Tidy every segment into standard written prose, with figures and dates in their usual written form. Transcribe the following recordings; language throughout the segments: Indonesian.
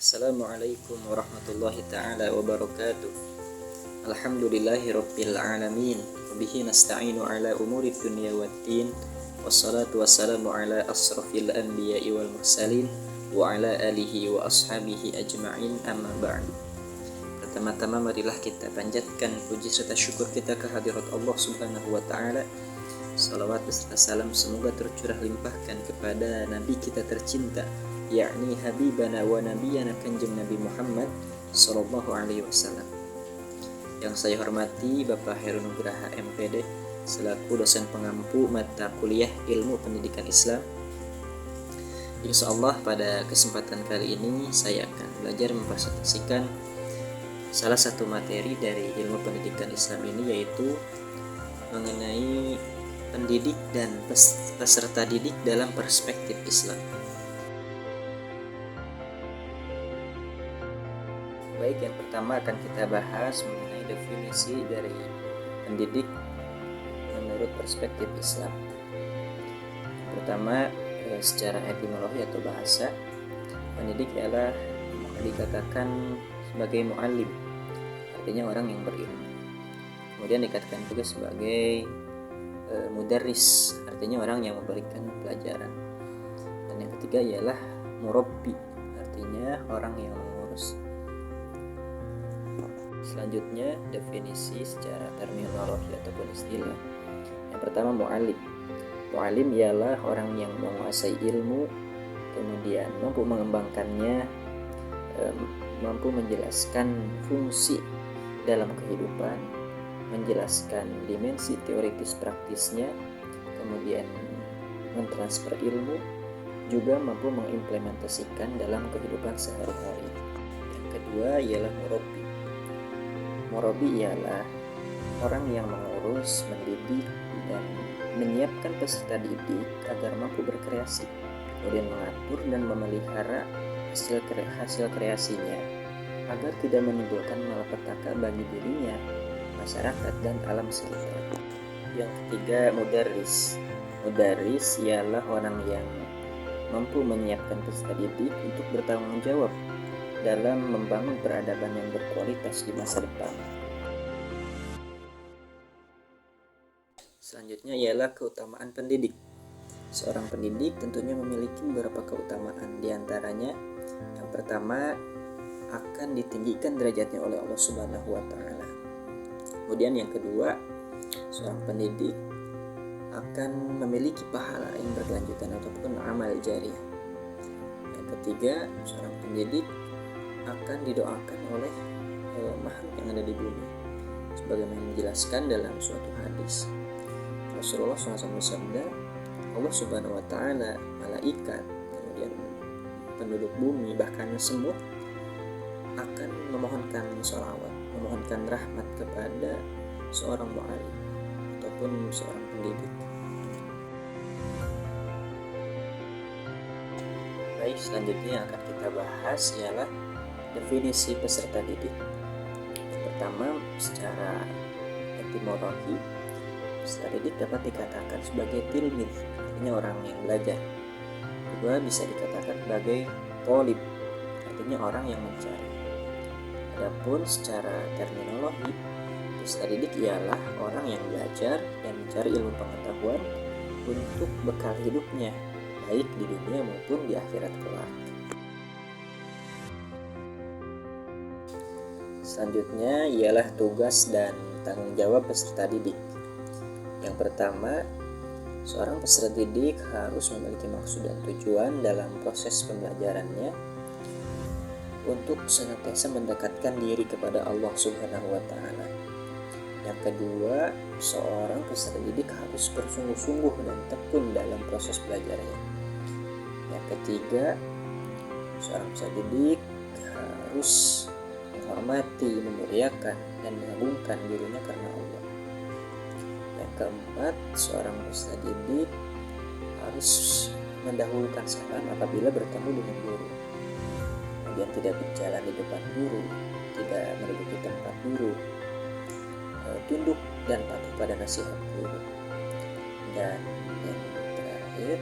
Assalamualaikum warahmatullahi ta'ala wabarakatuh. Alhamdulillahi rabbil alamin. Wabihi nasta'inu ala umuri dunya waddin. Wassalatu wassalamu ala asrafil anbiya'i wal mursalin wa ala alihi wa ashabihi ajma'in, amma ba'd. Pertama-tama marilah kita panjatkan puji serta syukur kita kehadirat Allah subhanahu wa ta'ala. Salawat beserta salam semoga tercurah limpahkan kepada Nabi kita tercinta, yakni Habibana wa Nabiyana Kanjeng Nabi Muhammad Sallallahu Alaihi Wasallam. Yang saya hormati Bapak Heru Nugraha MPD selaku dosen pengampu mata kuliah Ilmu Pendidikan Islam. Insya Allah pada kesempatan kali ini saya akan belajar mempresentasikan salah satu materi dari Ilmu Pendidikan Islam ini, yaitu mengenai pendidik dan peserta didik dalam perspektif Islam. Baik, yang pertama akan kita bahas mengenai definisi dari pendidik menurut perspektif Islam. Pertama, secara etimologi atau bahasa, pendidik adalah dikatakan sebagai mu'allim, artinya orang yang berilmu. Kemudian dikatakan juga sebagai mudarris, artinya orang yang memberikan pelajaran. Dan yang ketiga ialah murabbi, artinya orang yang mengurus. Selanjutnya, definisi secara terminologi ataupun istilah. Yang pertama, mu'allim. Mu'allim ialah orang yang menguasai ilmu, kemudian mampu mengembangkannya, mampu menjelaskan fungsi dalam kehidupan, menjelaskan dimensi teoritis praktisnya, kemudian mentransfer ilmu, juga mampu mengimplementasikan dalam kehidupan sehari-hari. Yang kedua ialah murabbi. Murabbi ialah orang yang mengurus, mendidik, dan menyiapkan peserta didik agar mampu berkreasi, kemudian mengatur dan memelihara hasil kreasinya agar tidak menimbulkan malapetaka bagi dirinya, masyarakat, dan alam sekitar. Yang ketiga, mudarris. Mudarris ialah orang yang mampu menyiapkan peserta didik untuk bertanggung jawab dalam membangun peradaban yang berkualitas di masa depan. Selanjutnya ialah keutamaan pendidik. Seorang pendidik tentunya memiliki beberapa keutamaan, diantaranya yang pertama, akan ditinggikan derajatnya oleh Allah Subhanahu wa Ta'ala. Kemudian yang kedua, seorang pendidik akan memiliki pahala yang berkelanjutan ataupun amal jariah. Yang ketiga, seorang pendidik akan didoakan oleh makhluk yang ada di bumi, sebagaimana dijelaskan dalam suatu hadis. Rasulullah SAW bersabda, Allah Subhanahu wa Ta'ala, malaikat, kemudian penduduk bumi, bahkan semut akan memohonkan sholawat, memohonkan rahmat kepada seorang mu'allim ataupun seorang pendidik. Baik, selanjutnya yang akan kita bahas ialah definisi peserta didik. Pertama, secara etimologi, peserta didik dapat dikatakan sebagai tilmid, artinya orang yang belajar. Kedua, bisa dikatakan sebagai thalib, artinya orang yang mencari. Adapun secara terminologi, peserta didik ialah orang yang belajar dan mencari ilmu pengetahuan untuk bekal hidupnya, baik di dunia maupun di akhirat kelak. Selanjutnya ialah tugas dan tanggung jawab peserta didik. Yang pertama, seorang peserta didik harus memiliki maksud dan tujuan dalam proses pembelajarannya untuk senantiasa mendekatkan diri kepada Allah Subhanahu wa Ta'ala. Yang kedua, seorang peserta didik harus bersungguh-sungguh dan tekun dalam proses belajarnya. Yang ketiga, seorang peserta didik harus menghormati, memuliakan, dan mengagungkan dirinya karena Allah. Yang keempat, seorang peserta didik harus mendahulukan salam apabila bertemu dengan guru. Kemudian tidak berjalan di depan guru, tidak menduduki tempat guru, tunduk dan patuh pada nasihat guru. Dan yang terakhir,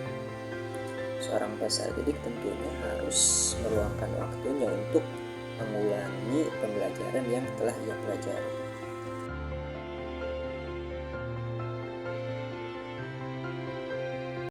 seorang peserta didik tentunya harus meluangkan waktunya untuk mengulangi pembelajaran yang telah ia pelajari.